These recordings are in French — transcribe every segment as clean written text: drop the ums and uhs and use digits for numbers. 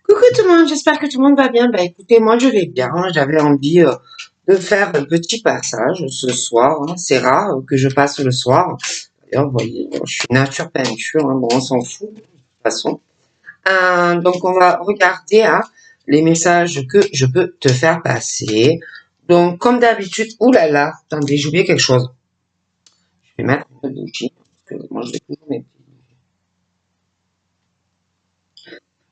Coucou tout le monde, j'espère que tout le monde va bien. Bah écoutez, moi je vais bien. J'avais envie de faire un petit passage ce soir. Hein. C'est rare que je passe le soir. D'ailleurs, vous voyez, je suis nature peinture. Hein. Bon, on s'en fout de toute façon. Donc on va regarder hein, les messages que je peux te faire passer. Donc comme d'habitude, oulala, attendez, j'ai oublié quelque chose. Je vais mettre un peu de bougie. Parce que moi je vais toujours mettre.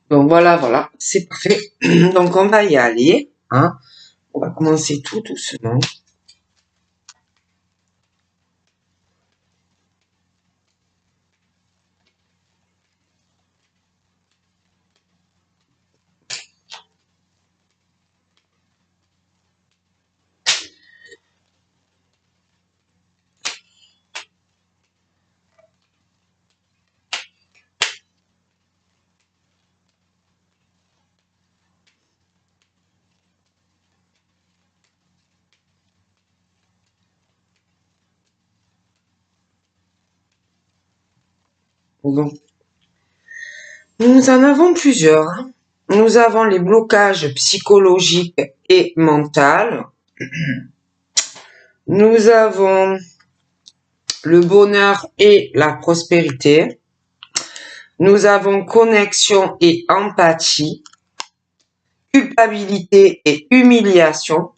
Donc voilà, c'est parfait. Donc on va y aller. Hein. On va commencer tout doucement. Bon. Nous en avons plusieurs. Hein. Nous avons les blocages psychologiques et mentaux. Nous avons le bonheur et la prospérité. Nous avons connexion et empathie. Culpabilité et humiliation.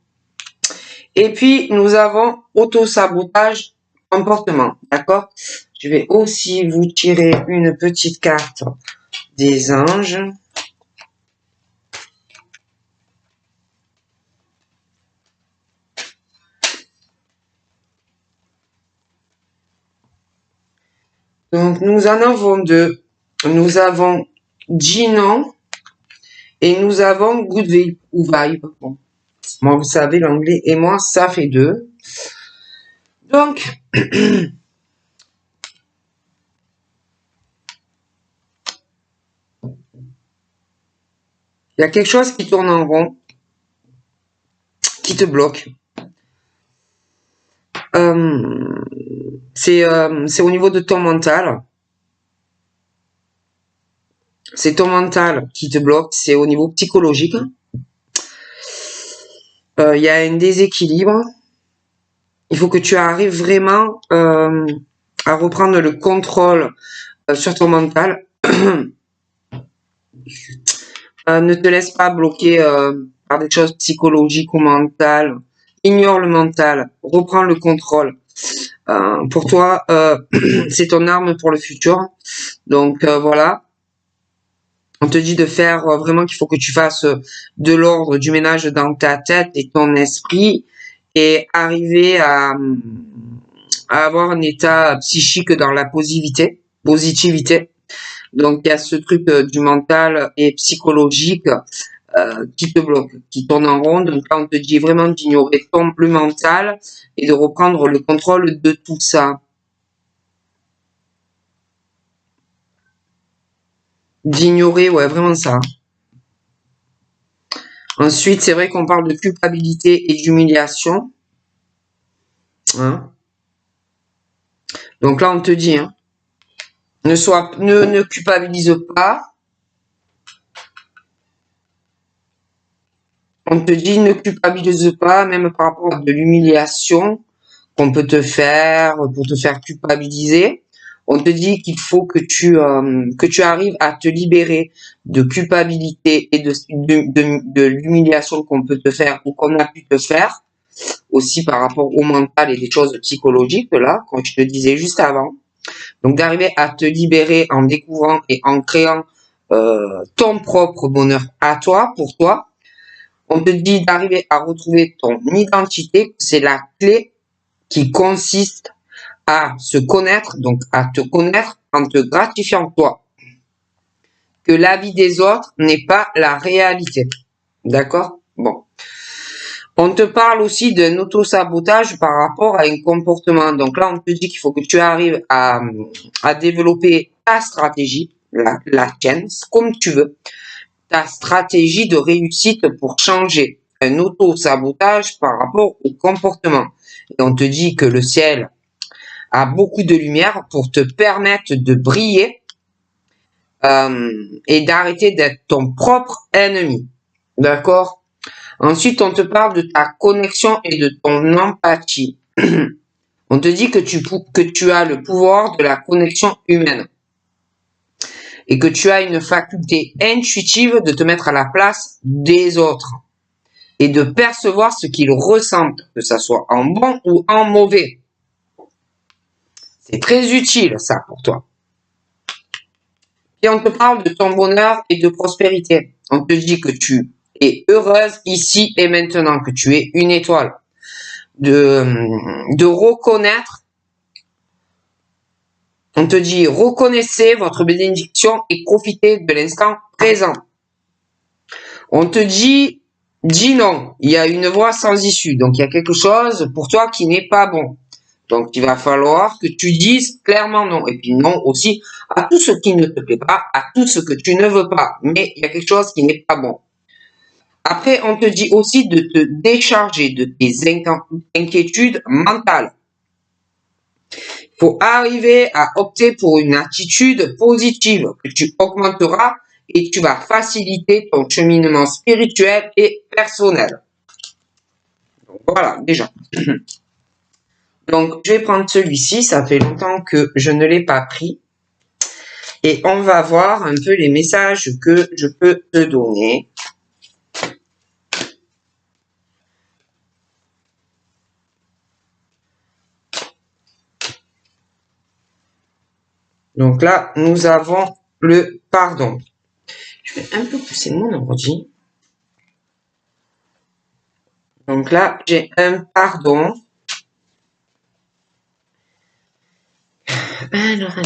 Et puis, nous avons autosabotage comportement. D'accord? Je vais aussi vous tirer une petite carte des anges. Donc, nous en avons deux. Nous avons Ginon et nous avons Good Vibe ou Vibe. Bon. Moi, vous savez, l'anglais et moi, ça fait deux. Donc, il y a quelque chose qui tourne en rond, qui te bloque. C'est au niveau de ton mental. C'est ton mental qui te bloque, c'est au niveau psychologique. Il y a un déséquilibre. Il faut que tu arrives vraiment à reprendre le contrôle sur ton mental. Ne te laisse pas bloquer par des choses psychologiques ou mentales. Ignore le mental. Reprends le contrôle. Pour toi, c'est ton arme pour le futur. Donc voilà. On te dit de faire vraiment qu'il faut que tu fasses de l'ordre, du ménage dans ta tête et ton esprit et arriver à avoir un état psychique dans la positivité. Donc il y a ce truc du mental et psychologique qui te bloque, qui tourne en rond. Donc là on te dit vraiment d'ignorer le mental et de reprendre le contrôle de tout ça. D'ignorer, ouais, vraiment ça. Ensuite, c'est vrai qu'on parle de culpabilité et d'humiliation. Hein. Donc là, on te dit, hein, ne culpabilise pas. On te dit, ne culpabilise pas, même par rapport à de l'humiliation qu'on peut te faire pour te faire culpabiliser. On te dit qu'il faut que tu arrives à te libérer de culpabilité et de l'humiliation qu'on peut te faire ou qu'on a pu te faire, aussi par rapport au mental et des choses psychologiques, là, comme je te disais juste avant. Donc d'arriver à te libérer en découvrant et en créant ton propre bonheur à toi, pour toi. On te dit d'arriver à retrouver ton identité, c'est la clé qui consiste à se connaître, donc à te connaître en te gratifiant toi. Que la vie des autres n'est pas la réalité. D'accord? Bon. On te parle aussi d'un auto-sabotage par rapport à un comportement. Donc là, on te dit qu'il faut que tu arrives à développer ta stratégie, la tienne, comme tu veux, ta stratégie de réussite pour changer un auto-sabotage par rapport au comportement. Et on te dit que le ciel a beaucoup de lumière pour te permettre de briller et d'arrêter d'être ton propre ennemi. D'accord? Ensuite, on te parle de ta connexion et de ton empathie. On te dit que tu as le pouvoir de la connexion humaine et que tu as une faculté intuitive de te mettre à la place des autres et de percevoir ce qu'ils ressentent, que ça soit en bon ou en mauvais. C'est très utile, ça, pour toi. Et on te parle de ton bonheur et de prospérité. On te dit que tu es heureuse ici et maintenant, que tu es une étoile. De reconnaître, on te dit reconnaissez votre bénédiction et profitez de l'instant présent. On te dit dis non, il y a une voie sans issue, donc il y a quelque chose pour toi qui n'est pas bon. Donc il va falloir que tu dises clairement non, et puis non aussi à tout ce qui ne te plaît pas, à tout ce que tu ne veux pas, mais il y a quelque chose qui n'est pas bon. Après, on te dit aussi de te décharger de tes inquiétudes mentales. Il faut arriver à opter pour une attitude positive que tu augmenteras et tu vas faciliter ton cheminement spirituel et personnel. Donc, voilà, déjà. Donc, je vais prendre celui-ci. Ça fait longtemps que je ne l'ai pas pris. Et on va voir un peu les messages que je peux te donner. Donc là, nous avons le pardon. Je vais un peu pousser mon ordi. Donc là, j'ai un pardon. Alors.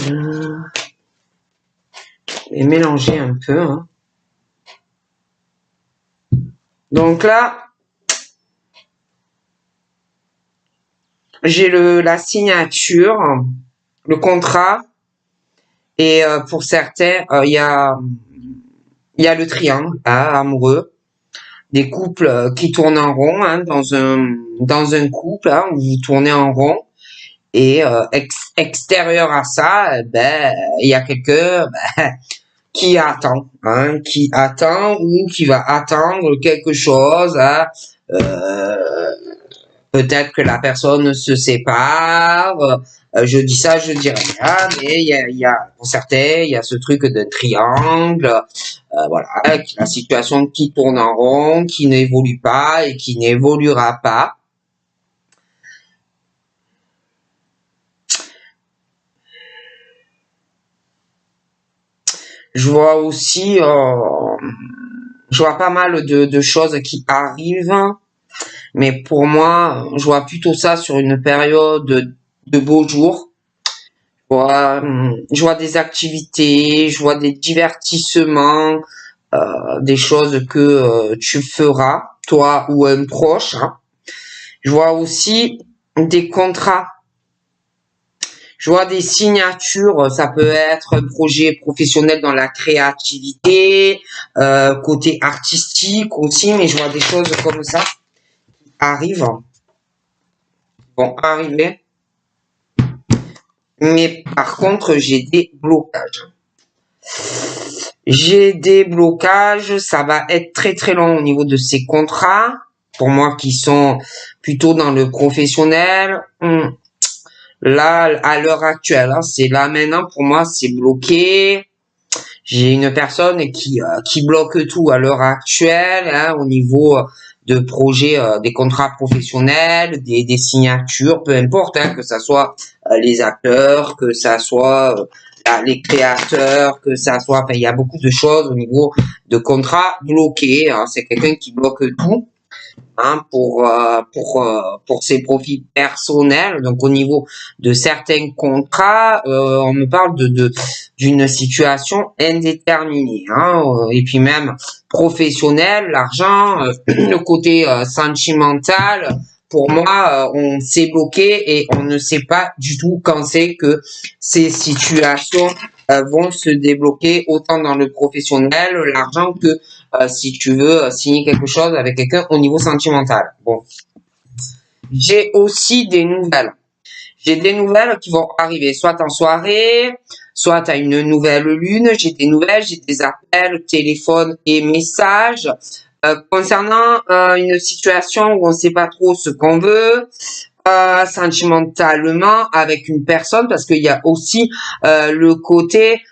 Je vais mélanger un peu. Hein. Donc là, j'ai la signature, le contrat. Et pour certains, il y a le triangle amoureux, des couples qui tournent en rond hein, dans un couple hein, où vous tournez en rond. Et extérieur à ça, il y a quelqu'un qui attend ou qui va attendre quelque chose. Hein, peut-être que la personne se sépare. Je dis ça, je dis rien, mais il y a pour certains, il y a ce truc de triangle, voilà, la situation qui tourne en rond, qui n'évolue pas et qui n'évoluera pas. Je vois aussi, je vois pas mal de choses qui arrivent, mais pour moi, je vois plutôt ça sur une période de beaux jours. Je vois des activités, je vois des divertissements, des choses que tu feras, toi ou un proche. Hein. Je vois aussi des contrats. Je vois des signatures, ça peut être un projet professionnel dans la créativité, côté artistique aussi, mais je vois des choses comme ça qui arrivent, vont arriver. Mais par contre, j'ai des blocages. J'ai des blocages, ça va être très très long au niveau de ces contrats, pour moi qui sont plutôt dans le professionnel. Là, à l'heure actuelle, hein, c'est là maintenant, pour moi, c'est bloqué. J'ai une personne qui bloque tout à l'heure actuelle, hein, au niveau de projets, des contrats professionnels, des signatures, peu importe, hein, que ça soit les acteurs, que ça soit les créateurs, que ça soit, enfin, il y a beaucoup de choses au niveau de contrats bloqués. Hein, c'est quelqu'un qui bloque tout. Hein, pour ses profits personnels. Donc au niveau de certains contrats, on me parle d'une situation indéterminée. Hein, et puis même professionnel, l'argent, le côté sentimental. Pour moi, on s'est bloqué et on ne sait pas du tout quand c'est que ces situations vont se débloquer, autant dans le professionnel, l'argent, que si tu veux signer quelque chose avec quelqu'un au niveau sentimental. Bon. J'ai aussi des nouvelles. J'ai des nouvelles qui vont arriver, soit en soirée, soit à une nouvelle lune. J'ai des nouvelles, j'ai des appels, téléphones et messages. Concernant une situation où on ne sait pas trop ce qu'on veut, sentimentalement avec une personne, parce qu'il y a aussi le côté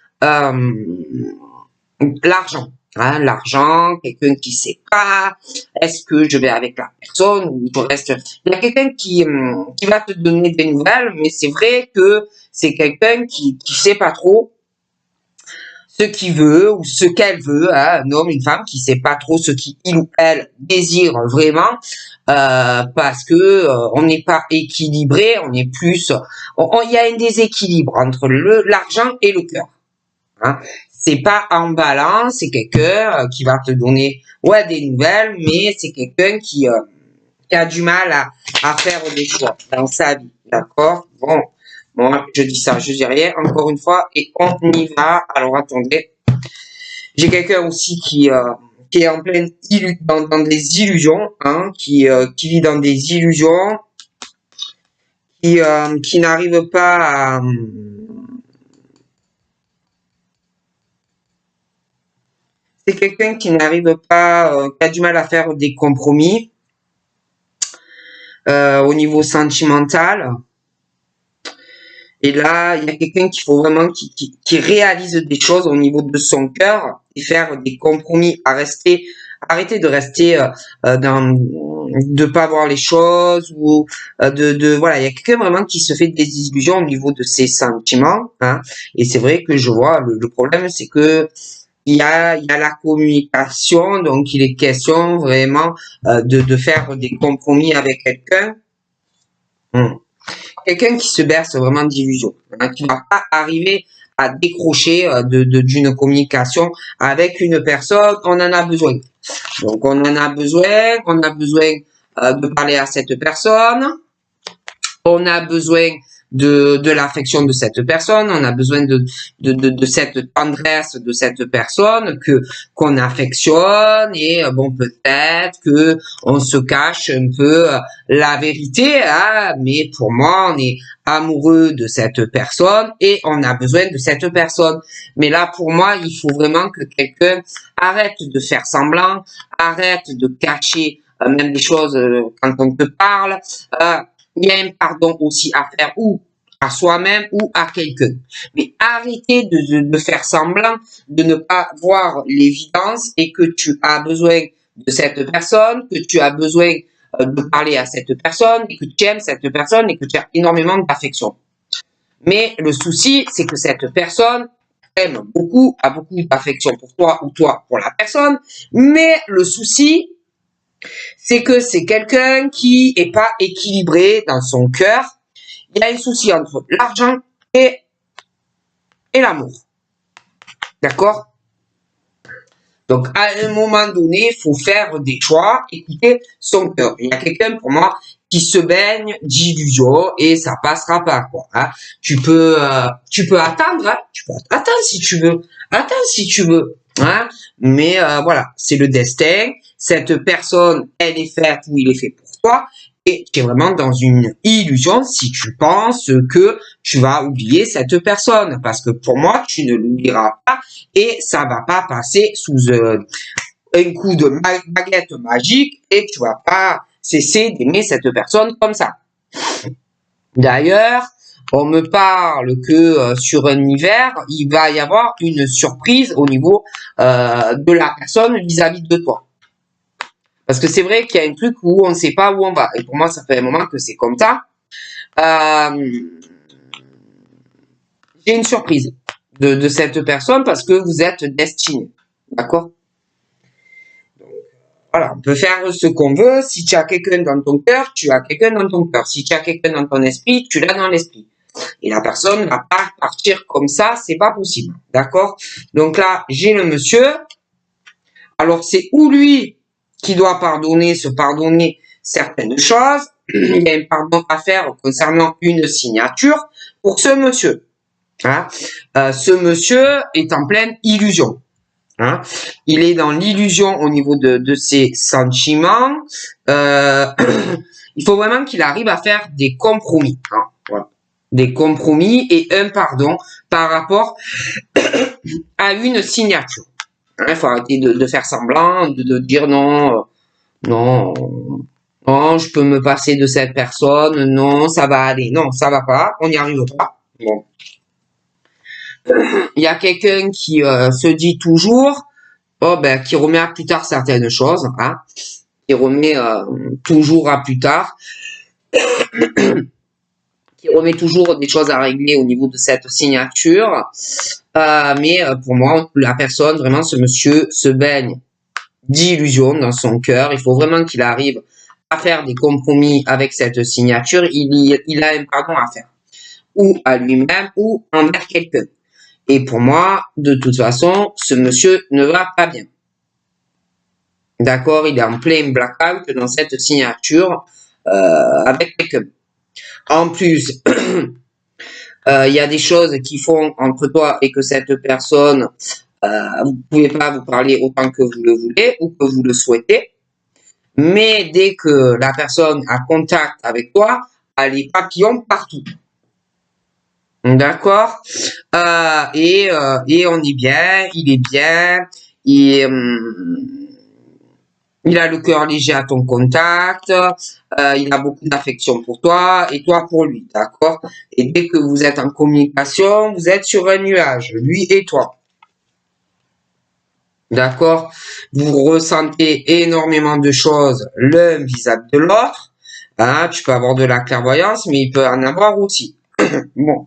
l'argent. Hein, l'argent, quelqu'un qui sait pas, est-ce que je vais avec la personne ou je reste. Il y a quelqu'un qui va te donner des nouvelles, mais c'est vrai que c'est quelqu'un qui sait pas trop ce qu'il veut ou ce qu'elle veut, hein, un homme, une femme qui sait pas trop ce qu'il ou elle désire vraiment, parce que on n'est pas équilibré, on est plus, il y a un déséquilibre entre l'argent et le cœur. Hein. C'est pas en balance, c'est quelqu'un qui va te donner ouais des nouvelles, mais c'est quelqu'un qui a du mal à faire des choix dans sa vie, d'accord? Bon, moi je dis ça, je dis rien, encore une fois, et on y va. Alors attendez, j'ai quelqu'un aussi qui est en pleine dans des illusions, hein, qui vit dans des illusions, qui n'arrive pas à c'est quelqu'un qui n'arrive pas, qui a du mal à faire des compromis au niveau sentimental. Et là, il y a quelqu'un qu'il faut vraiment qui réalise des choses au niveau de son cœur et faire des compromis, arrêter de rester de pas voir les choses ou voilà, il y a quelqu'un vraiment qui se fait des illusions au niveau de ses sentiments, hein. Et c'est vrai que je vois le problème, c'est que il y a la communication, donc il est question vraiment de faire des compromis avec quelqu'un. Quelqu'un qui se berce vraiment d'illusions, hein, qui ne va pas arriver à décrocher d'une communication avec une personne. On en a besoin. Donc on en a besoin, de parler à cette personne. On a besoin de l'affection de cette personne, on a besoin de cette tendresse de cette personne qu'on affectionne et bon peut-être que on se cache un peu la vérité, hein, mais pour moi on est amoureux de cette personne et on a besoin de cette personne. Mais là pour moi il faut vraiment que quelqu'un arrête de faire semblant, arrête de cacher même des choses quand on te parle. Il y a un pardon aussi à faire ou à soi-même ou à quelqu'un. Mais arrêtez de faire semblant de ne pas voir l'évidence et que tu as besoin de cette personne, que tu as besoin de parler à cette personne et que tu aimes cette personne et que tu as énormément d'affection. Mais le souci, c'est que cette personne aime beaucoup, a beaucoup d'affection pour toi ou toi pour la personne. Mais le souci, c'est que c'est quelqu'un qui est pas équilibré dans son cœur. Il y a un souci entre l'argent et l'amour. D'accord? Donc, à un moment donné, il faut faire des choix, écouter son cœur. Il y a quelqu'un, pour moi, qui se baigne d'illusions et ça passera pas, quoi. Hein. Tu peux attendre, hein. Tu peux attendre si tu veux. Attends si tu veux. Hein. Mais voilà, c'est le destin. Cette personne, elle est faite ou il est fait pour toi. Et tu es vraiment dans une illusion si tu penses que tu vas oublier cette personne. Parce que pour moi, tu ne l'oublieras pas et ça va pas passer sous un coup de baguette magique et tu vas pas cesser d'aimer cette personne comme ça. D'ailleurs, on me parle que sur un hiver, il va y avoir une surprise au niveau de la personne vis-à-vis de toi. Parce que c'est vrai qu'il y a un truc où on ne sait pas où on va. Et pour moi, ça fait un moment que c'est comme ça. J'ai une surprise de cette personne parce que vous êtes destinés. D'accord? Voilà, on peut faire ce qu'on veut. Si tu as quelqu'un dans ton cœur, tu as quelqu'un dans ton cœur. Si tu as quelqu'un dans ton esprit, tu l'as dans l'esprit. Et la personne ne va pas partir comme ça, c'est pas possible. D'accord? Donc là, j'ai le monsieur. Alors c'est ou lui qui doit se pardonner certaines choses. Il y a un pardon à faire concernant une signature pour ce monsieur. Hein? Ce monsieur est en pleine illusion. Hein? Il est dans l'illusion au niveau de ses sentiments. Il faut vraiment qu'il arrive à faire des compromis. Hein? Voilà. des compromis et un pardon par rapport à une signature. Il faut arrêter de faire semblant, de dire non, non, non, je peux me passer de cette personne, non, ça va aller, non, ça va pas, on n'y arrive pas. Bon. Il y a quelqu'un qui se dit toujours, oh ben, qui remet à plus tard certaines choses, hein, qui remet toujours à plus tard, qui remet toujours des choses à régler au niveau de cette signature. Mais pour moi, la personne, vraiment, ce monsieur se baigne d'illusions dans son cœur. Il faut vraiment qu'il arrive à faire des compromis avec cette signature. Il a un pardon à faire, ou à lui-même, ou envers quelqu'un. Et pour moi, de toute façon, ce monsieur ne va pas bien. D'accord, il est en plein blackout dans cette signature avec quelqu'un. En plus, il y a des choses qui font entre toi et que cette personne, vous pouvez pas vous parler autant que vous le voulez ou que vous le souhaitez. Mais dès que la personne a contact avec toi, elle a les papillons partout. D'accord, et on est bien, il est bien, et il a le cœur léger à ton contact, il a beaucoup d'affection pour toi et toi pour lui, d'accord? Et dès que vous êtes en communication, vous êtes sur un nuage, lui et toi. D'accord? Vous ressentez énormément de choses l'un vis-à-vis de l'autre. Hein, tu peux avoir de la clairvoyance, mais il peut en avoir aussi. Bon.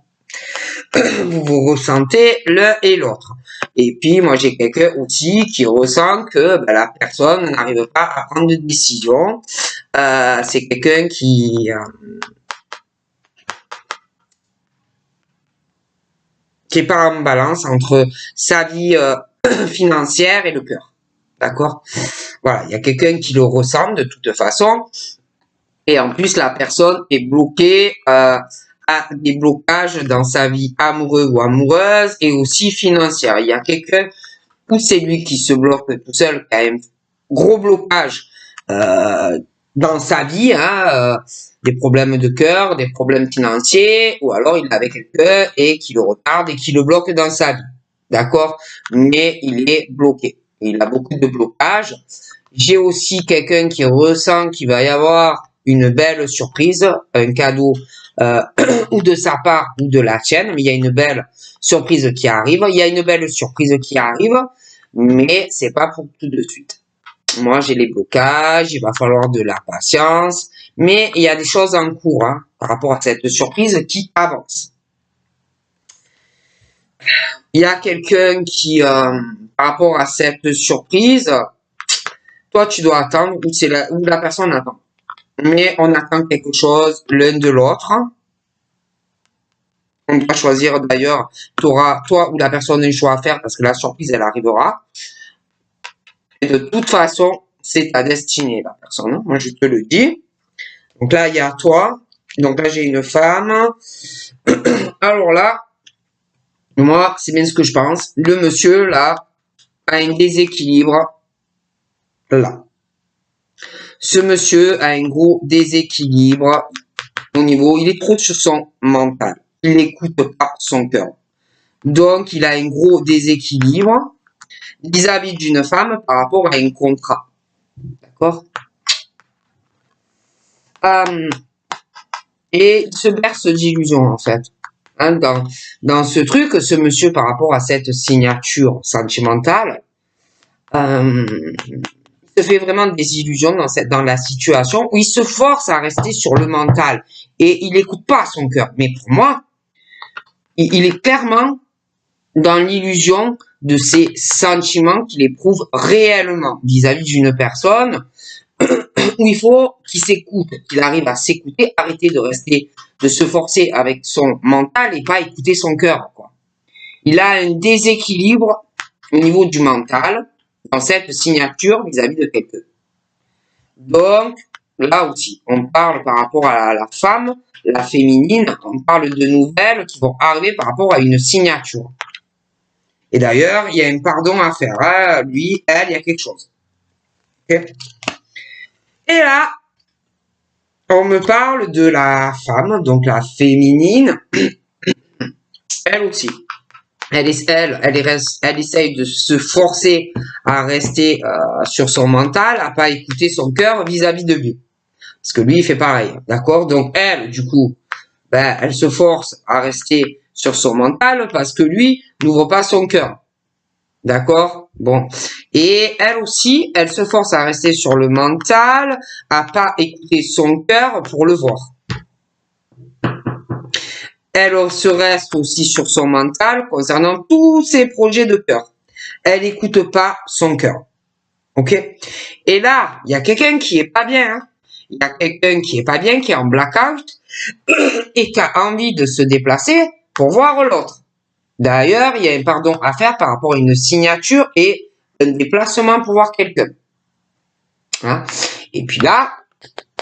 Vous ressentez l'un et l'autre. Et puis, moi, j'ai quelqu'un aussi qui ressent que ben, la personne n'arrive pas à prendre de décision. C'est quelqu'un qui est pas en balance entre sa vie financière et le cœur. D'accord? Voilà, il y a quelqu'un qui le ressent de toute façon. Et en plus, la personne est bloquée, a des blocages dans sa vie amoureuse ou amoureuse et aussi financière. Il y a quelqu'un, ou c'est lui qui se bloque tout seul, qui a un gros blocage dans sa vie, hein, des problèmes de cœur, des problèmes financiers, ou alors il est avec quelqu'un et qui le retarde et qui le bloque dans sa vie. D'accord? Mais il est bloqué. Il a beaucoup de blocages. J'ai aussi quelqu'un qui ressent qu'il va y avoir une belle surprise, un cadeau ou de sa part ou de la tienne, mais il y a une belle surprise qui arrive. Il y a une belle surprise qui arrive, mais c'est pas pour tout de suite. Moi, j'ai les blocages, il va falloir de la patience, mais il y a des choses en cours hein, par rapport à cette surprise qui avance. Il y a quelqu'un qui, par rapport à cette surprise, toi, tu dois attendre ou la personne attend. Mais on attend quelque chose l'un de l'autre. On doit choisir d'ailleurs, tu auras, toi ou la personne, un choix à faire parce que la surprise, elle arrivera. Et de toute façon, c'est ta destinée, la personne. Moi, je te le dis. Donc là, il y a toi. Donc là, j'ai une femme. Alors là, moi, c'est bien ce que je pense. Le monsieur, là, a un déséquilibre. Là. Ce monsieur a un gros déséquilibre au niveau, il est trop sur son mental. Il n'écoute pas son cœur. Donc, il a un gros déséquilibre vis-à-vis d'une femme par rapport à un contrat. D'accord? Et il se berce d'illusions, en fait. Hein, dans ce truc, ce monsieur, par rapport à cette signature sentimentale, il se fait vraiment des illusions dans la situation où il se force à rester sur le mental et il n'écoute pas son cœur. Mais pour moi, il est clairement dans l'illusion de ses sentiments qu'il éprouve réellement vis-à-vis d'une personne où il faut qu'il s'écoute, qu'il arrive à s'écouter, arrêter de se forcer avec son mental et pas écouter son cœur, quoi. Il a un déséquilibre au niveau du mental dans cette signature vis-à-vis de quelqu'un. Donc, là aussi, on parle par rapport à la femme, la féminine, on parle de nouvelles qui vont arriver par rapport à une signature. Et d'ailleurs, il y a un pardon à faire. Hein. Lui, elle, il y a quelque chose. Okay. Et là, on me parle de la femme, donc la féminine, elle aussi. Elle essaye de se forcer à rester sur son mental, à pas écouter son cœur vis-à-vis de lui. Parce que lui, il fait pareil, d'accord? Donc elle, du coup, ben, elle se force à rester sur son mental parce que lui n'ouvre pas son cœur. D'accord? Bon. Et elle aussi, elle se force à rester sur le mental, à pas écouter son cœur pour le voir. Elle se reste aussi sur son mental concernant tous ses projets de cœur. Elle n'écoute pas son cœur. Ok? Et là, il y a quelqu'un qui est pas bien. Hein. Il y a quelqu'un qui est pas bien, qui est en blackout et qui a envie de se déplacer pour voir l'autre. D'ailleurs, il y a un pardon à faire par rapport à une signature et un déplacement pour voir quelqu'un. Hein? Et puis là,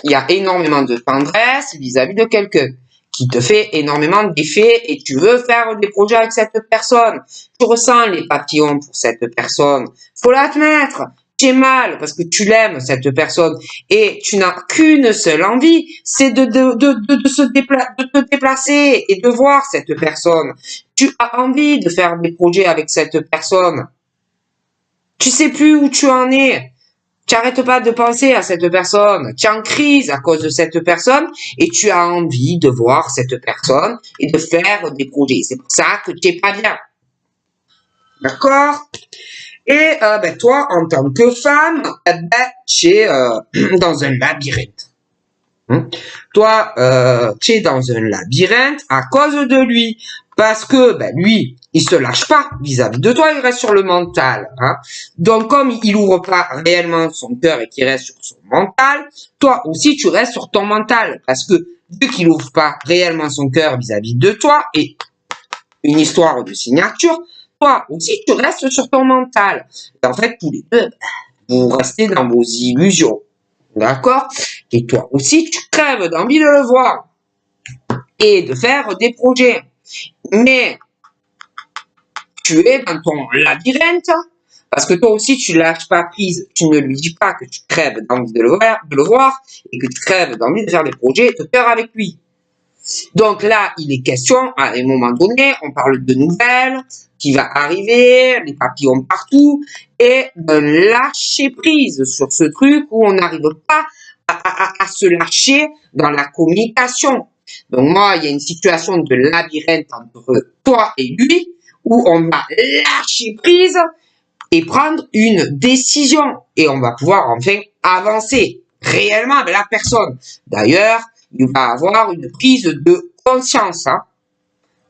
il y a énormément de tendresse vis-à-vis de quelqu'un qui te fait énormément d'effets et tu veux faire des projets avec cette personne. Tu ressens les papillons pour cette personne. Faut l'admettre. Tu es mal parce que tu l'aimes, cette personne, et tu n'as qu'une seule envie, c'est de te déplacer et de voir cette personne. Tu as envie de faire des projets avec cette personne. Tu sais plus où tu en es. Tu n'arrêtes pas de penser à cette personne. Tu es en crise à cause de cette personne et tu as envie de voir cette personne et de faire des projets. C'est pour ça que tu n'es pas bien. D'accord? Et ben, toi, en tant que femme, ben, tu es dans un labyrinthe. Toi, tu es dans un labyrinthe à cause de lui. Parce que ben, lui, il se lâche pas vis-à-vis de toi, il reste sur le mental. Hein. Donc, comme il ouvre pas réellement son cœur et qu'il reste sur son mental, toi aussi, tu restes sur ton mental. Parce que vu qu'il ouvre pas réellement son cœur vis-à-vis de toi, et une histoire de signature, toi aussi, tu restes sur ton mental. Et en fait, tous les deux, vous restez dans vos illusions. D'accord? Et toi aussi, tu crèves d'envie de le voir et de faire des projets. Mais tu es dans ton labyrinthe parce que toi aussi, tu lâches pas prise. Tu ne lui dis pas que tu crèves d'envie de le voir et que tu crèves d'envie de faire des projets de cœur avec lui. Donc là, il est question, à un moment donné, on parle de nouvelles qui va arriver, les papillons partout, et de lâcher prise sur ce truc où on n'arrive pas à se lâcher dans la communication. Donc moi, il y a une situation de labyrinthe entre toi et lui, où on va lâcher prise et prendre une décision. Et on va pouvoir enfin avancer réellement avec la personne. D'ailleurs, il va avoir une prise de conscience, hein,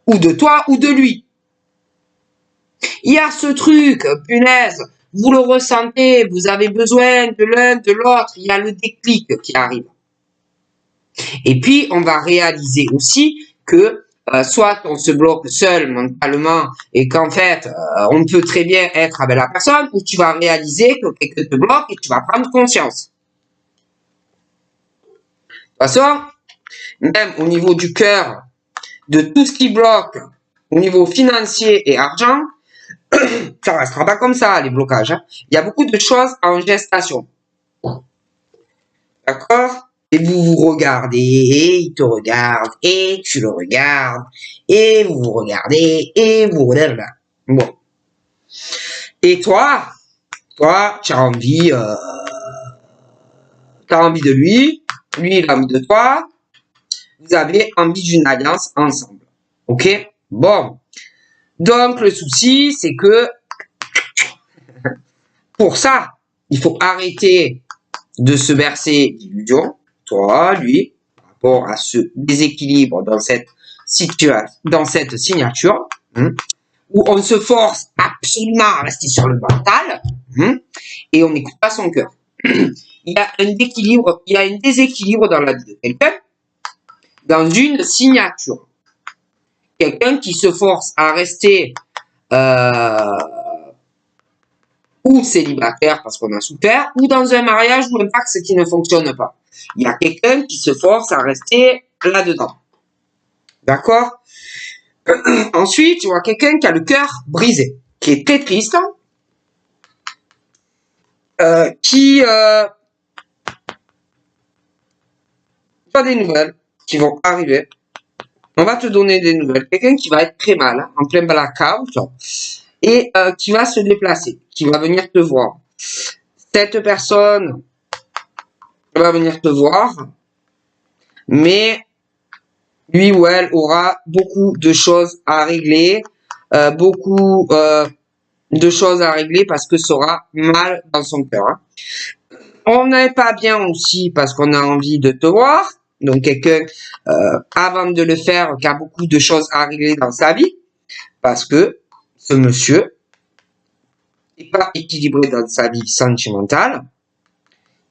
ou de toi ou de lui. Il y a ce truc, punaise, vous le ressentez, vous avez besoin de l'un, de l'autre, il y a le déclic qui arrive. Et puis, on va réaliser aussi que soit on se bloque seul mentalement et qu'en fait, on peut très bien être avec la personne, ou tu vas réaliser que quelqu'un te bloque et tu vas prendre conscience. De toute façon, même au niveau du cœur, de tout ce qui bloque, au niveau financier et argent, ça restera pas comme ça, les blocages. Hein. Il y a beaucoup de choses en gestation. D'accord? Et vous vous regardez, et il te regarde, et tu le regardes, et vous vous regardez, et vous regardez. Bon. Et toi, tu as envie de lui il a envie de toi, vous avez envie d'une alliance ensemble. Ok? Bon. Donc, le souci, c'est que pour ça, il faut arrêter de se bercer d'illusions, toi, lui, par rapport à ce déséquilibre dans cette situation, dans cette signature, où on se force absolument à rester sur le mental, et on n'écoute pas son cœur. Il y a un déséquilibre dans la vie de quelqu'un, dans une signature. Quelqu'un qui se force à rester ou célibataire parce qu'on a souffert, ou dans un mariage ou un pacte qui ne fonctionne pas. Il y a quelqu'un qui se force à rester là-dedans. D'accord? Ensuite, tu vois quelqu'un qui a le cœur brisé, qui est très triste, qui tu as des nouvelles qui vont arriver. On va te donner des nouvelles. Quelqu'un qui va être très mal, hein, en plein blackout, et qui va se déplacer, qui va venir te voir. Cette personne va venir te voir, mais lui ou elle aura beaucoup de choses à régler, beaucoup de choses à régler parce que ça aura mal dans son cœur. Hein. On n'est pas bien aussi parce qu'on a envie de te voir. Donc quelqu'un, avant de le faire, qui a beaucoup de choses à régler dans sa vie, parce que ce monsieur n'est pas équilibré dans sa vie sentimentale.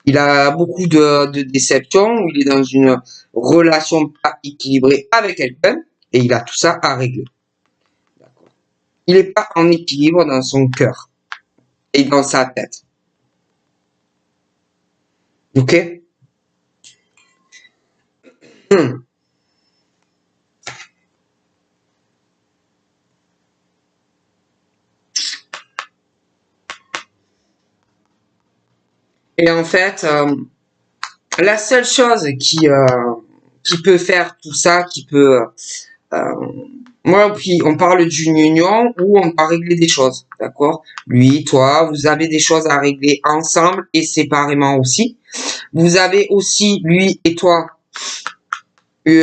Il a beaucoup de déceptions, il est dans une relation pas équilibrée avec quelqu'un, et il a tout ça à régler. Il n'est pas en équilibre dans son cœur et dans sa tête. Ok? Et en fait, la seule chose qui peut faire tout ça, qui peut... moi, puis on parle d'une union où on va régler des choses, d'accord? Lui, toi, vous avez des choses à régler ensemble et séparément aussi. Vous avez aussi, lui et toi,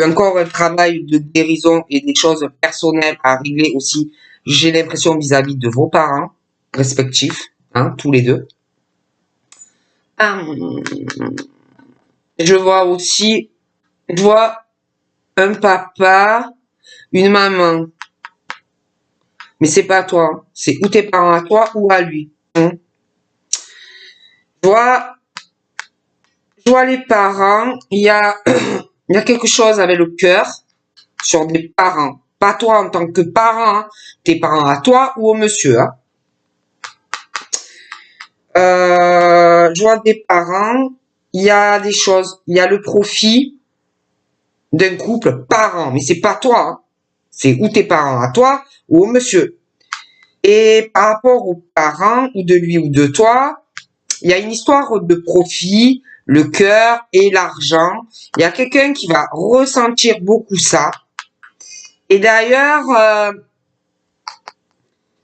encore un travail de guérison et des choses personnelles à régler aussi, j'ai l'impression vis-à-vis de vos parents respectifs, hein, tous les deux. Je vois aussi, je vois un papa, une maman. Mais c'est pas toi, c'est ou tes parents à toi ou à lui. Hein. Je vois les parents, il y a quelque chose avec le cœur sur des parents. Pas toi en tant que parent, hein, tes parents à toi ou au monsieur. Hein. Je vois des parents, il y a des choses, il y a le profit d'un couple parent, mais c'est pas toi, hein. C'est ou tes parents à toi ou au monsieur. Et par rapport aux parents, ou de lui ou de toi, il y a une histoire de profit, le cœur et l'argent. Il y a quelqu'un qui va ressentir beaucoup ça. Et d'ailleurs,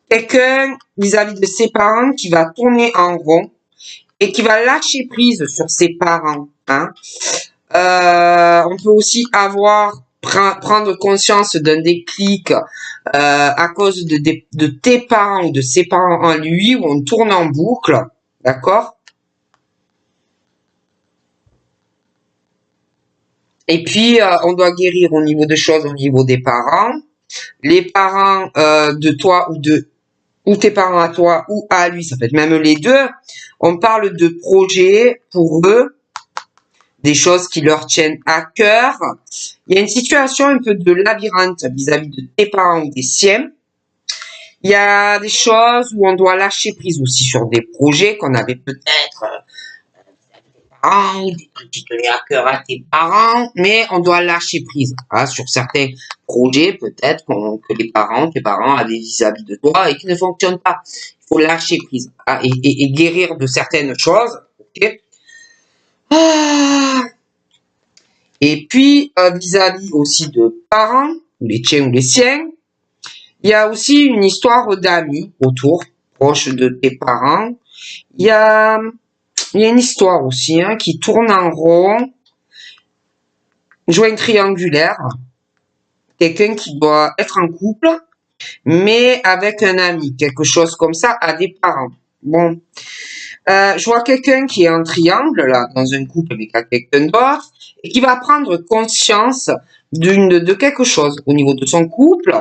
quelqu'un vis-à-vis de ses parents qui va tourner en rond et qui va lâcher prise sur ses parents. Hein. On peut aussi prendre conscience d'un déclic à cause de tes parents ou de ses parents en lui, où on tourne en boucle, d'accord? Et puis, on doit guérir au niveau de choses, au niveau des parents. Les parents de toi ou tes parents à toi ou à lui, ça peut être même les deux. On parle de projets pour eux, des choses qui leur tiennent à cœur. Il y a une situation un peu de labyrinthe vis-à-vis de tes parents ou des siens. Il y a des choses où on doit lâcher prise aussi sur des projets qu'on avait peut-être des trucs qui tenaient à cœur à tes parents, mais on doit lâcher prise hein, sur certains projets peut-être que tes parents avaient vis-à-vis de toi et qui ne fonctionnent pas. Il faut lâcher prise hein, et guérir de certaines choses. Okay. Et puis, vis-à-vis aussi de parents, ou les tiens ou les siens, il y a aussi une histoire d'amis autour, proche de tes parents. Il y a une histoire aussi hein, qui tourne en rond, joint triangulaire. Quelqu'un qui doit être en couple, mais avec un ami, quelque chose comme ça, à des parents. Bon, je vois quelqu'un qui est en triangle, là, dans un couple avec quelqu'un d'autre, et qui va prendre conscience de quelque chose au niveau de son couple,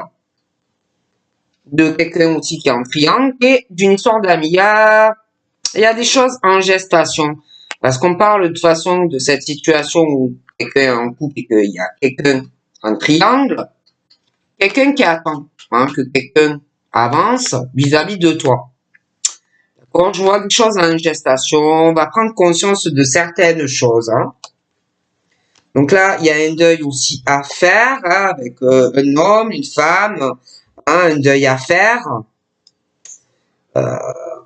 de quelqu'un aussi qui est en triangle, et d'une histoire d'amis. Il y a des choses en gestation. Parce qu'on parle de toute façon de cette situation où quelqu'un est en couple et qu'il y a quelqu'un en triangle, quelqu'un qui attend hein, que quelqu'un avance vis-à-vis de toi. Quand je vois des choses en gestation, on va prendre conscience de certaines choses. Hein. Donc là, il y a un deuil aussi à faire hein, avec un homme, une femme, hein, un deuil à faire.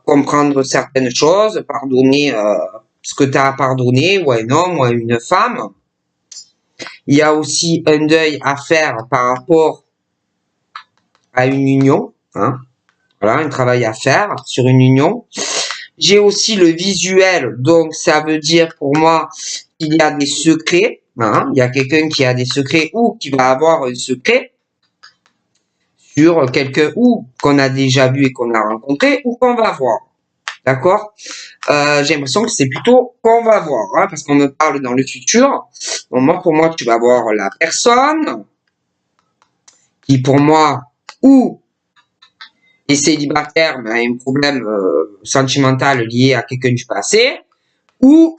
Comprendre certaines choses, pardonner ce que tu as à pardonner, ou à un homme, ou à une femme. Il y a aussi un deuil à faire par rapport à une union. Hein. Voilà, un travail à faire sur une union. J'ai aussi le visuel, donc ça veut dire pour moi qu'il y a des secrets. Hein. Il y a quelqu'un qui a des secrets ou qui va avoir un secret sur quelqu'un ou qu'on a déjà vu et qu'on a rencontré ou qu'on va voir. D'accord. J'ai l'impression que c'est plutôt qu'on va voir, hein, parce qu'on me parle dans le futur. Donc moi, pour moi, tu vas voir la personne qui, pour moi, ou est célibataire, mais a un problème sentimental lié à quelqu'un du passé, ou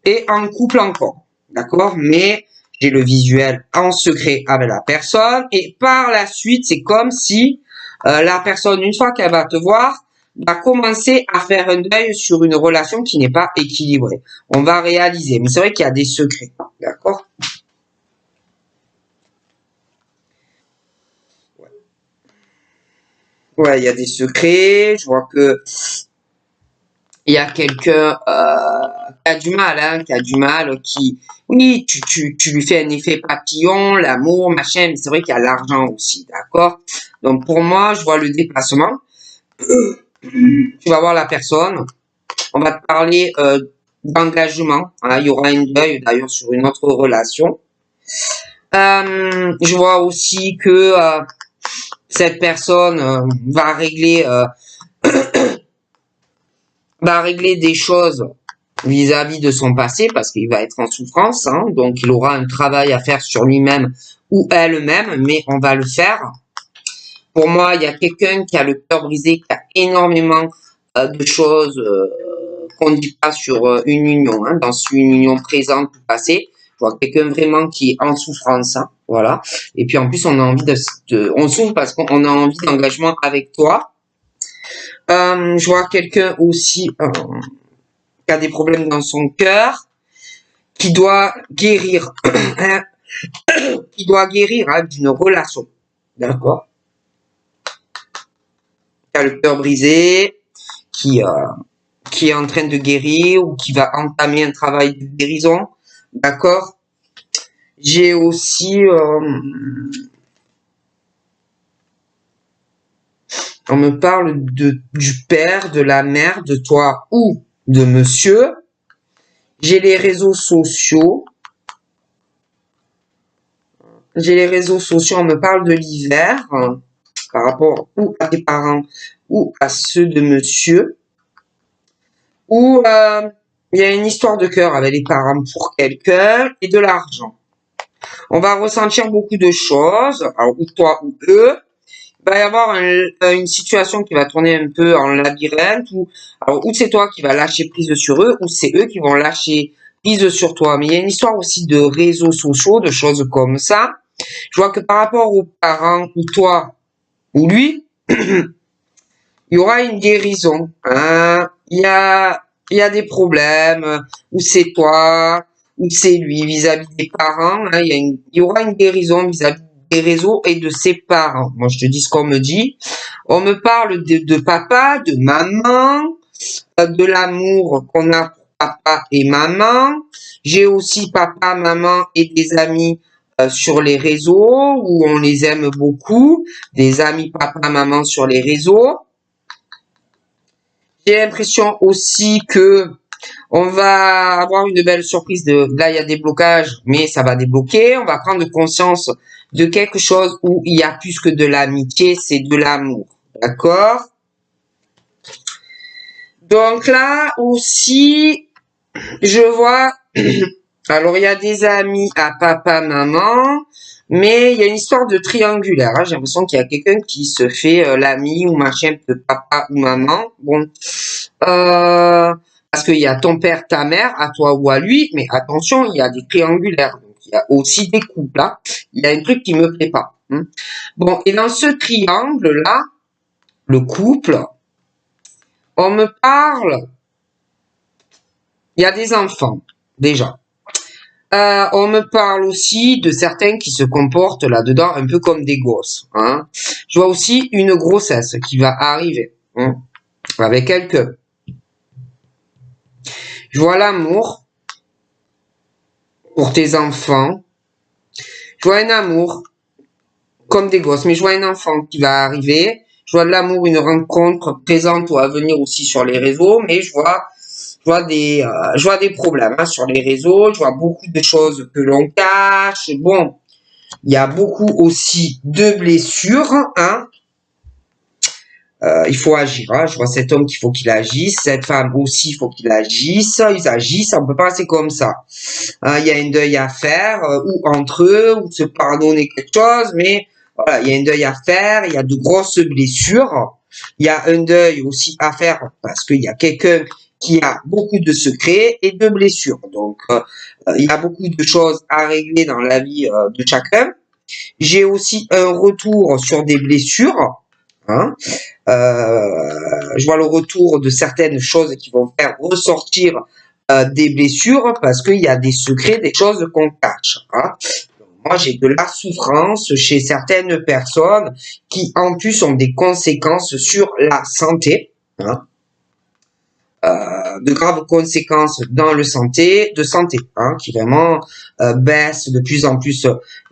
est en couple encore. D'accord. Mais j'ai le visuel en secret avec la personne, et par la suite, c'est comme si la personne, une fois qu'elle va te voir, va commencer à faire un deuil sur une relation qui n'est pas équilibrée. On va réaliser, mais c'est vrai qu'il y a des secrets, d'accord? Ouais, il y a des secrets. Je vois que il y a quelqu'un qui a du mal, hein, qui a du mal, qui, oui, tu lui fais un effet papillon, l'amour, machin, mais c'est vrai qu'il y a l'argent aussi, d'accord? Donc pour moi, je vois le déplacement. Tu vas voir la personne. On va te parler d'engagement. Hein, il y aura un deuil d'ailleurs sur une autre relation. Je vois aussi que cette personne va régler des choses vis-à-vis de son passé parce qu'il va être en souffrance. Hein, donc il aura un travail à faire sur lui-même ou elle-même, mais on va le faire. Pour moi, il y a quelqu'un qui a le cœur brisé, qui a énormément de choses qu'on ne dit pas sur une union, hein, dans une union présente ou passée. Je vois quelqu'un vraiment qui est en souffrance, hein, voilà. Et puis en plus, on a envie on souffre parce qu'on a envie d'engagement avec toi. Je vois quelqu'un aussi qui a des problèmes dans son cœur, qui doit guérir, hein, qui doit guérir hein, d'une relation, d'accord. Qui a le cœur brisé, qui est en train de guérir ou qui va entamer un travail de guérison, d'accord. J'ai aussi, on me parle du père, de la mère, de toi ou de monsieur. J'ai les réseaux sociaux. J'ai les réseaux sociaux, on me parle de l'hiver, hein, par rapport ou à tes parents ou à ceux de monsieur. Ou il y a une histoire de cœur avec les parents pour quelqu'un et de l'argent. On va ressentir beaucoup de choses, alors ou toi ou eux. Il va y avoir une situation qui va tourner un peu en labyrinthe, ou c'est toi qui vas lâcher prise sur eux, ou c'est eux qui vont lâcher prise sur toi. Mais il y a une histoire aussi de réseaux sociaux, de choses comme ça. Je vois que par rapport aux parents, ou toi, ou lui, il y aura une guérison. Hein. Il y a des problèmes, ou c'est toi, ou c'est lui, vis-à-vis des parents. Hein. Il y aura une guérison vis-à-vis des réseaux et de ses parents. Moi, je te dis ce qu'on me dit. On me parle de papa, de maman, de l'amour qu'on a pour papa et maman. J'ai aussi papa, maman et des amis sur les réseaux où on les aime beaucoup. Des amis papa, maman sur les réseaux. J'ai l'impression aussi que on va avoir une belle surprise là il y a des blocages, mais ça va débloquer. On va prendre conscience de quelque chose où il y a plus que de l'amitié, c'est de l'amour. D'accord? Donc là aussi, je vois, alors il y a des amis à papa, maman, mais il y a une histoire de triangulaire. Hein. J'ai l'impression qu'il y a quelqu'un qui se fait l'ami ou machin de papa ou maman. Bon, parce qu'il y a ton père, ta mère, à toi ou à lui, mais attention, il y a des triangulaires. Donc, il y a aussi des couples. Hein. Il y a un truc qui me plaît pas. Hein. Bon, et dans ce triangle-là, le couple, on me parle, il y a des enfants, déjà. On me parle aussi de certains qui se comportent là-dedans un peu comme des gosses. Hein. Je vois aussi une grossesse qui va arriver hein, avec quelqu'un. Je vois l'amour pour tes enfants. Je vois un amour, comme des gosses, mais je vois un enfant qui va arriver. Je vois de l'amour, une rencontre présente ou à venir aussi sur les réseaux, mais je vois je vois des problèmes hein, sur les réseaux. Je vois beaucoup de choses que l'on cache. Bon, il y a beaucoup aussi de blessures, hein. Il faut agir. Hein. Je vois cet homme qu'il faut qu'il agisse, cette femme aussi il faut qu'il agisse. Ils agissent, on peut pas rester comme ça. Hein, il y a un deuil à faire, ou entre eux, ou se pardonner quelque chose, mais voilà, il y a un deuil à faire. Il y a de grosses blessures. Il y a un deuil aussi à faire parce qu'il y a quelqu'un qui a beaucoup de secrets et de blessures. Donc, il y a beaucoup de choses à régler dans la vie de chacun. J'ai aussi un retour sur des blessures. Hein. Je vois le retour de certaines choses qui vont faire ressortir des blessures parce qu'il y a des secrets, des choses qu'on cache. Hein. Moi, j'ai de la souffrance chez certaines personnes qui, en plus, ont des conséquences sur la santé. Hein. De graves conséquences dans le santé, hein, qui vraiment baisse de plus en plus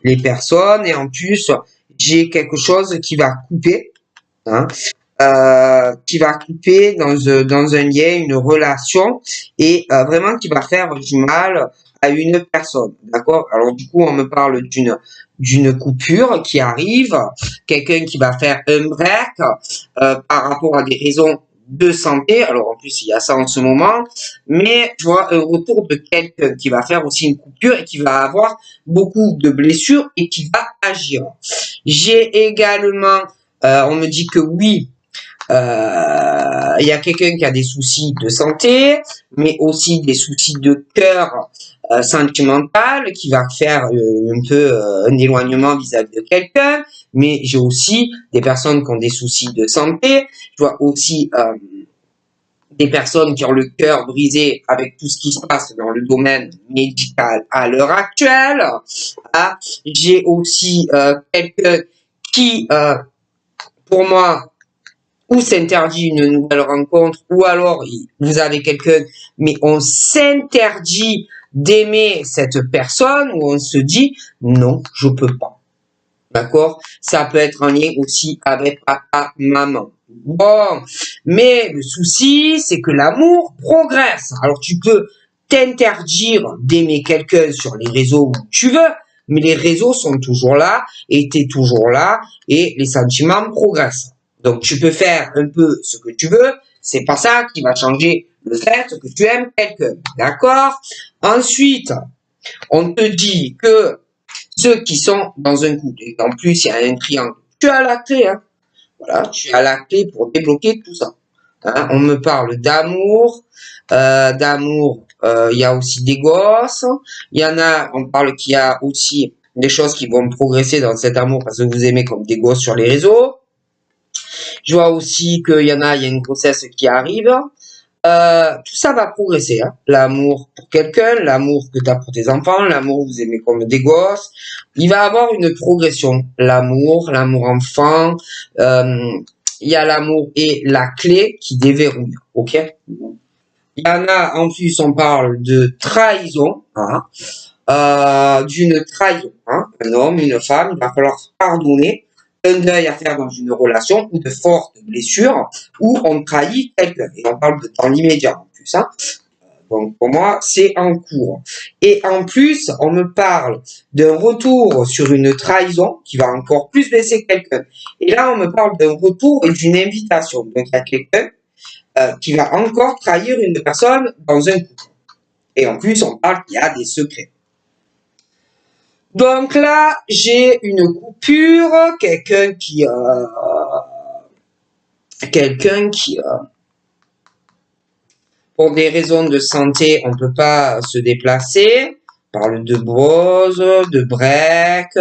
les personnes. Et en plus, j'ai quelque chose qui va couper. Hein, qui va couper dans un lien, une relation et vraiment qui va faire du mal à une personne. D'accord? Alors du coup, on me parle d'une coupure qui arrive, quelqu'un qui va faire un break par rapport à des raisons de santé. Alors en plus, il y a ça en ce moment, mais je vois un retour de quelqu'un qui va faire aussi une coupure et qui va avoir beaucoup de blessures et qui va agir. J'ai également on me dit que oui, il y a quelqu'un qui a des soucis de santé, mais aussi des soucis de cœur sentimental, qui va faire un peu un éloignement vis-à-vis de quelqu'un. Mais j'ai aussi des personnes qui ont des soucis de santé. Je vois aussi des personnes qui ont le cœur brisé avec tout ce qui se passe dans le domaine médical à l'heure actuelle. Ah, j'ai aussi quelqu'un qui pour moi, ou s'interdit une nouvelle rencontre, ou alors vous avez quelqu'un, mais on s'interdit d'aimer cette personne, ou on se dit non, je peux pas. D'accord? Ça peut être en lien aussi avec papa, maman. Bon, mais le souci, c'est que l'amour progresse. Alors tu peux t'interdire d'aimer quelqu'un sur les réseaux où tu veux, mais les réseaux sont toujours là, et t'es toujours là, et les sentiments progressent. Donc tu peux faire un peu ce que tu veux, c'est pas ça qui va changer le fait que tu aimes quelqu'un. D'accord? Ensuite, on te dit que ceux qui sont dans un couple, et en plus il y a un triangle, tu as la clé, hein. Voilà, tu as la clé pour débloquer tout ça. Hein, on me parle d'amour, il y a aussi des gosses, il y en a, on parle qu'il y a aussi des choses qui vont progresser dans cet amour parce que vous aimez comme des gosses sur les réseaux. Je vois aussi qu'il y en a, il y a une grossesse qui arrive. Tout ça va progresser. Hein. L'amour pour quelqu'un, l'amour que tu as pour tes enfants, l'amour que vous aimez comme des gosses. Il va avoir une progression. L'amour enfant. Il y a l'amour et la clé qui déverrouille. Ok. Il y en a, en plus, on parle de trahison. Hein. D'une trahison. Hein. Un homme, une femme, il va falloir pardonner. Un deuil à faire dans une relation ou de fortes blessures où on trahit quelqu'un. Et on parle de temps immédiat en plus. Hein. Donc pour moi, c'est en cours. Et en plus, on me parle d'un retour sur une trahison qui va encore plus blesser quelqu'un. Et là, on me parle d'un retour et d'une invitation. Donc il y a quelqu'un qui va encore trahir une personne dans un couple. Et en plus, on parle qu'il y a des secrets. Donc là, j'ai une coupure, quelqu'un qui pour des raisons de santé, on peut pas se déplacer. On parle de brose, de break.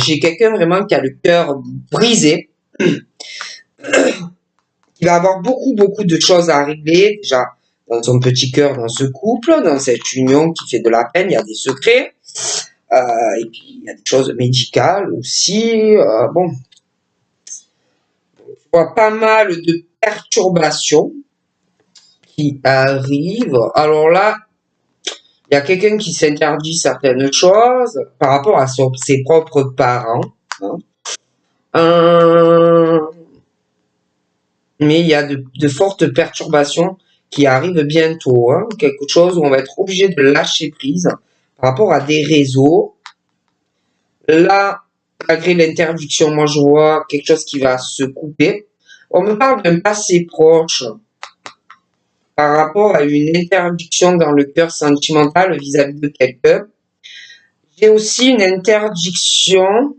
J'ai quelqu'un vraiment qui a le cœur brisé, qui va avoir beaucoup de choses à régler déjà dans son petit cœur, dans ce couple, dans cette union qui fait de la peine. Il y a des secrets. Et puis, il y a des choses médicales aussi. Bon, je vois pas mal de perturbations qui arrivent. Alors là, Il y a quelqu'un qui s'interdit certaines choses par rapport à ses propres parents. Hein. Mais il y a de fortes perturbations qui arrivent bientôt. Hein. Quelque chose où on va être obligé de lâcher prise par rapport à des réseaux. Là, malgré l'interdiction, moi je vois quelque chose qui va se couper. On me parle d'un passé proche par rapport à une interdiction dans le cœur sentimental vis-à-vis de quelqu'un. J'ai aussi une interdiction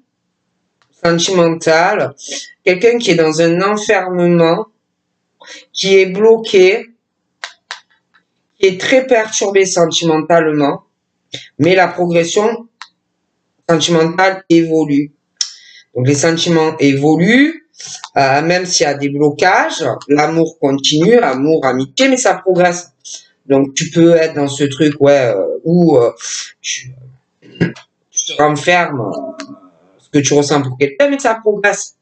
sentimentale, quelqu'un qui est dans un enfermement, qui est bloqué, qui est très perturbé sentimentalement, mais la progression sentimentale évolue. Donc les sentiments évoluent, même s'il y a des blocages, l'amour continue, amour, amitié, mais ça progresse. Donc tu peux être dans ce truc où tu te renfermes ce que tu ressens pour quelqu'un, mais ça progresse.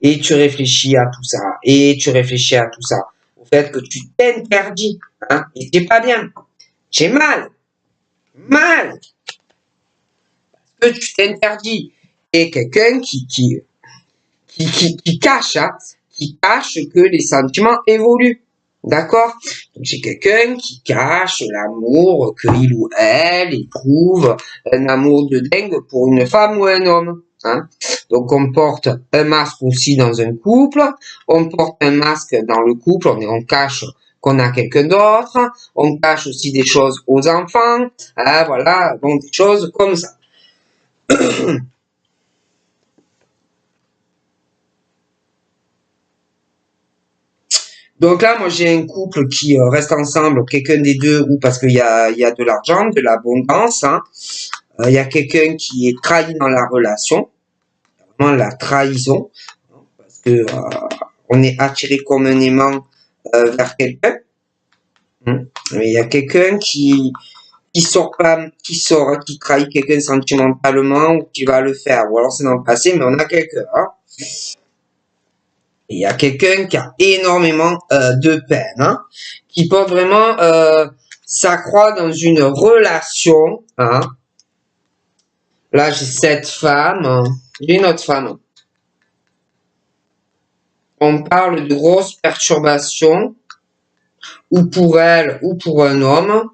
Et tu réfléchis à tout ça, et tu réfléchis à tout ça. Au fait que tu t'interdis, hein, et c'est pas bien. J'ai mal, que tu t'interdis. Et quelqu'un qui cache, hein, qui cache que les sentiments évoluent. D'accord? Donc c'est quelqu'un qui cache l'amour qu'il ou elle éprouve, un amour de dingue pour une femme ou un homme. Hein? Donc on porte un masque aussi dans un couple, on porte un masque dans le couple, on cache qu'on a quelqu'un d'autre, on cache aussi des choses aux enfants, hein, voilà, donc des choses comme ça. Donc là, moi, j'ai un couple qui reste ensemble, quelqu'un des deux, ou parce qu'il y a de l'argent, de l'abondance. Hein. Il y a quelqu'un qui est trahi dans la relation, vraiment la trahison, parce que on est attiré comme un aimant vers quelqu'un. Mais il y a quelqu'un qui trahit quelqu'un sentimentalement, ou qui va le faire, ou alors c'est dans le passé, mais on a quelqu'un. Hein. Il y a quelqu'un qui a énormément de peine, hein, qui peut vraiment s'accroître dans une relation. Hein. Là, j'ai cette femme, j'ai une autre femme. On parle de grosses perturbations, ou pour elle, ou pour un homme.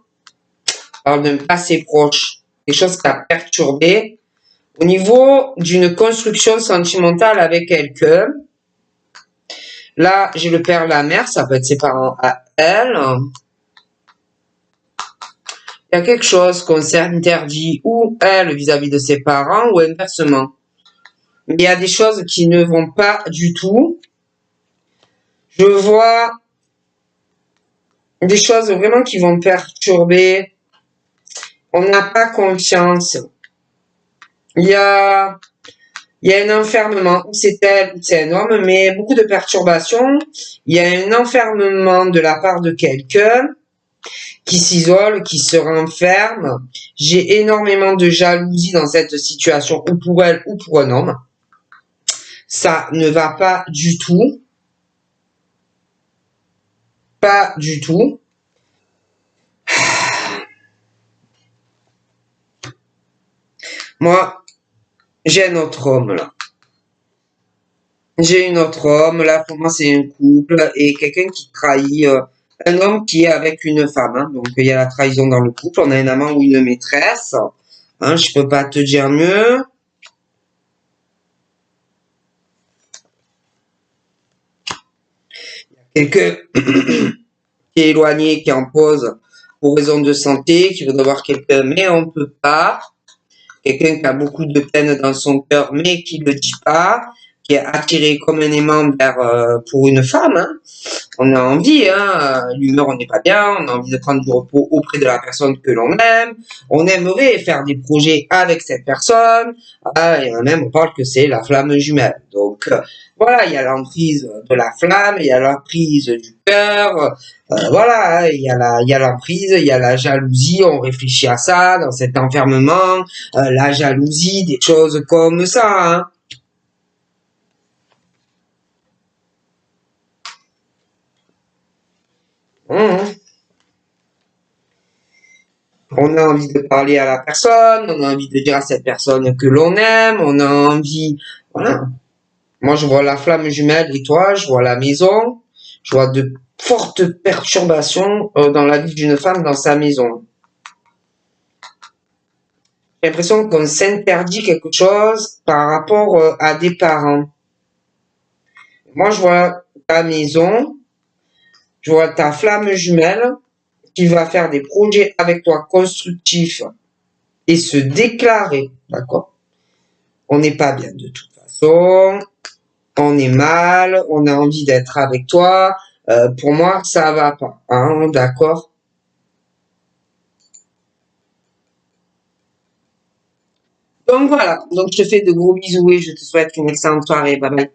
On parle d'un passé proche, quelque chose qui a perturbé. Au niveau d'une construction sentimentale avec quelqu'un, là, j'ai le père, la mère, ça peut être ses parents à elle. Il y a quelque chose qu'on s'interdit ou elle vis-à-vis de ses parents ou inversement. Mais il y a des choses qui ne vont pas du tout. Je vois des choses vraiment qui vont perturber. On n'a pas confiance. Il y a, il y a un enfermement, ou c'est elle, ou c'est un homme, mais beaucoup de perturbations. Il y a un enfermement de la part de quelqu'un qui s'isole, qui se renferme. J'ai énormément de jalousie dans cette situation, ou pour elle, ou pour un homme. Ça ne va pas du tout. Pas du tout. Moi, j'ai un autre homme là. J'ai un autre homme là. Pour moi, c'est un couple et quelqu'un qui trahit. Un homme qui est avec une femme. Hein. Donc, il y a la trahison dans le couple. On a un amant ou une maîtresse. Hein, je peux pas te dire mieux. Quelqu'un qui est éloigné, qui est en pause pour raison de santé, qui veut avoir quelqu'un, mais on peut pas. Quelqu'un qui a beaucoup de peine dans son cœur, mais qui le dit pas, qui est attiré comme un aimant vers pour une femme. Hein. On a envie, hein, l'humeur, on n'est pas bien, on a envie de prendre du repos auprès de la personne que l'on aime. On aimerait faire des projets avec cette personne. Et même, on parle que c'est la flamme jumelle. Donc voilà, il y a l'emprise de la flamme, il y a l'emprise du cœur. Voilà, hein, il y a l'emprise, il y a la jalousie. On réfléchit à ça dans cet enfermement, la jalousie, des choses comme ça. Hein. Mmh. On a envie de parler à la personne, on a envie de dire à cette personne que l'on aime, on a envie, voilà. Moi, je vois la flamme jumelle et toi, je vois la maison, je vois de fortes perturbations dans la vie d'une femme dans sa maison. J'ai l'impression qu'on s'interdit quelque chose par rapport à des parents. Moi, je vois ta maison, je vois ta flamme jumelle qui va faire des projets avec toi constructifs et se déclarer, d'accord? On n'est pas bien de toute façon, on est mal, on a envie d'être avec toi. Pour moi, ça va pas, hein, d'accord? Donc voilà, donc je te fais de gros bisous et je te souhaite une excellente soirée. Bye bye.